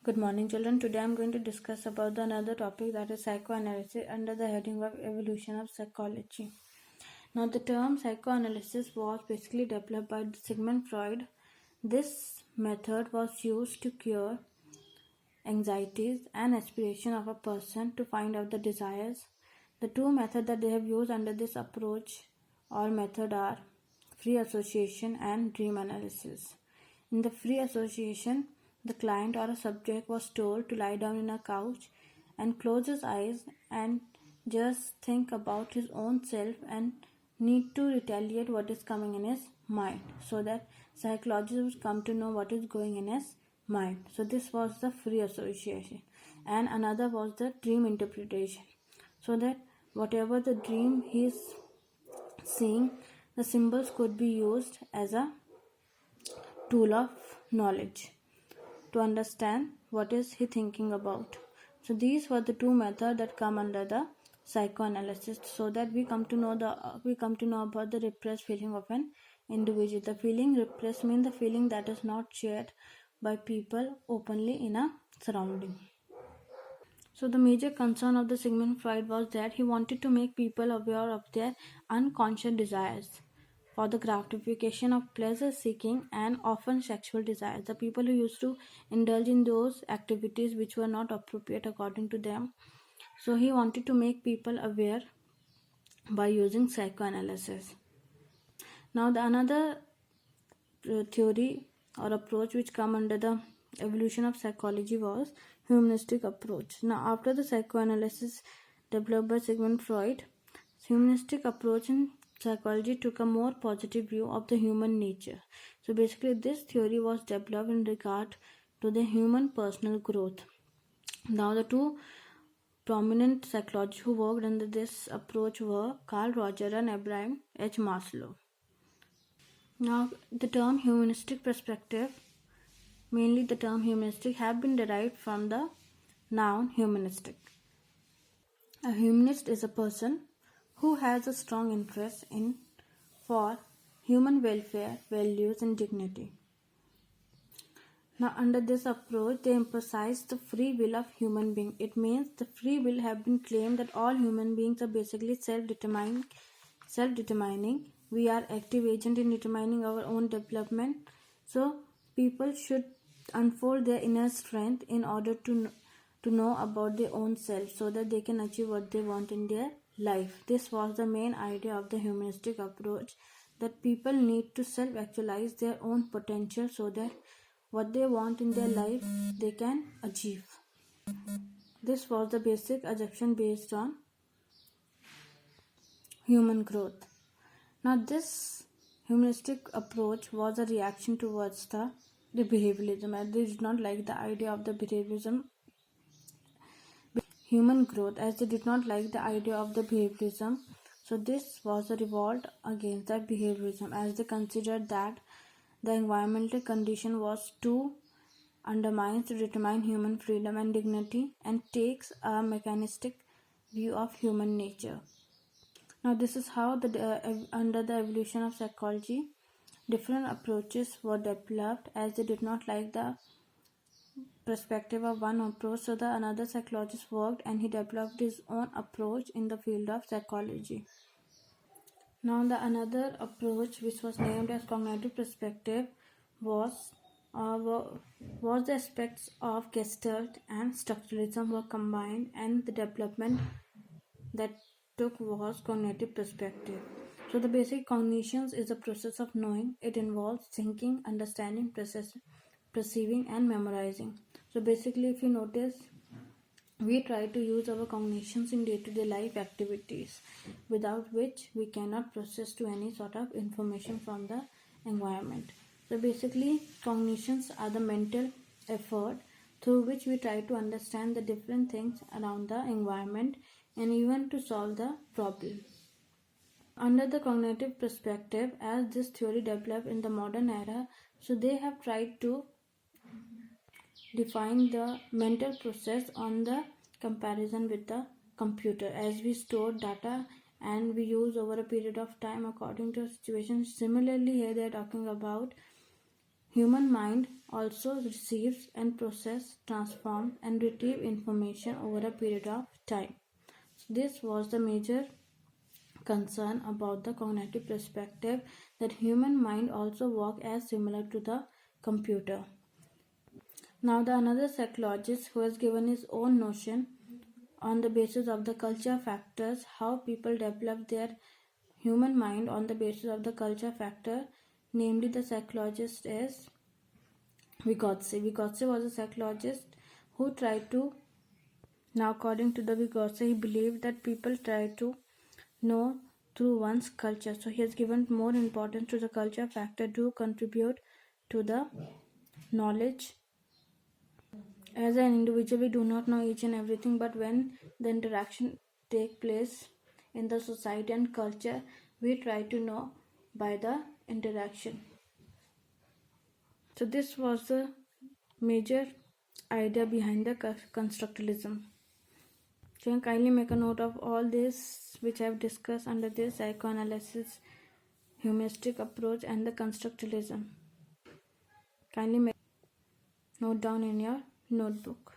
Good morning, children. Today I am going to discuss about another topic, that is psychoanalysis, under the heading of evolution of psychology. Now, the term psychoanalysis was basically developed by Sigmund Freud. This method was used to cure anxieties and aspiration of a person to find out the desires. The two methods that they have used under this approach or method are free association and dream analysis. In the free association, the client or a subject was told to lie down in a couch and close his eyes and just think about his own self and need to retaliate what is coming in his mind, so that psychologists would come to know what is going in his mind. So this was the free association, and another was the dream interpretation, so that whatever the dream he is seeing, the symbols could be used as a tool of knowledge to understand what is he thinking about. So these were the two methods that come under the psychoanalysis, so that we come to know about the repressed feeling of an individual. The feeling repressed means the feeling that is not shared by people openly in a surrounding. So the major concern of the Sigmund Freud was that he wanted to make people aware of their unconscious desires for the gratification of pleasure seeking and often sexual desires. The people who used to indulge in those activities which were not appropriate according to them. So he wanted to make people aware by using psychoanalysis. Now the another theory or approach which come under the evolution of psychology was humanistic approach. Now after the psychoanalysis developed by Sigmund Freud, humanistic approach in psychology took a more positive view of the human nature. So basically this theory was developed in regard to the human personal growth. Now the two prominent psychologists who worked under this approach were Carl Rogers and Abraham H. Maslow. Now the term humanistic perspective, mainly the term humanistic, have been derived from the noun humanistic. A humanist is a person who has a strong interest in for human welfare, values and dignity. Now under this approach they emphasize the free will of human being. It means the free will have been claimed that all human beings are basically self-determining. We are active agent in determining our own development. So people should unfold their inner strength in order to know about their own self, so that they can achieve what they want in their life. This was the main idea of the humanistic approach, that people need to self-actualize their own potential, so that what they want in their life they can achieve. This was the basic assumption based on human growth. Now this humanistic approach was a reaction towards the behavioralism, and they did not like the idea of the behaviorism human growth, as they did not like the idea of the behaviorism. So this was a revolt against the behaviorism, as they considered that the environmental condition was too undermines to determine human freedom and dignity, and takes a mechanistic view of human nature. Now this is how under the evolution of psychology different approaches were developed, as they did not like the perspective of one approach. So the another psychologist worked and he developed his own approach in the field of psychology. Now the another approach, which was named as cognitive perspective, was the aspects of Gestalt and structuralism were combined, and the development that took was cognitive perspective. So the basic cognitions is a process of knowing. It involves thinking, understanding, perceiving and memorizing. So basically, if you notice, we try to use our cognitions in day-to-day life activities, without which we cannot process to any sort of information from the environment. So basically, cognitions are the mental effort through which we try to understand the different things around the environment and even to solve the problem. Under the cognitive perspective, as this theory developed in the modern era, so they have tried to define the mental process on the comparison with the computer, as we store data and we use over a period of time according to a situation. Similarly, here they are talking about Human mind also receives and processes, transforms, and retrieves information over a period of time. So this was the major concern about the cognitive perspective, that human mind also works as similar to the computer. Now the another psychologist who has given his own notion on the basis of the culture factors, how people develop their human mind on the basis of the culture factor, namely the psychologist is Vygotsky. Vygotsky was a psychologist who tried to, now according to the Vygotsky, he believed that people try to know through one's culture. So he has given more importance to the culture factor to contribute to the knowledge. As an individual, we do not know each and everything, but when the interaction take place in the society and culture, we try to know by the interaction. So this was the major idea behind the constructivism. So kindly make a note of all this which I have discussed under this: psychoanalysis, humanistic approach, and the constructivism. Kindly note down in your notebook.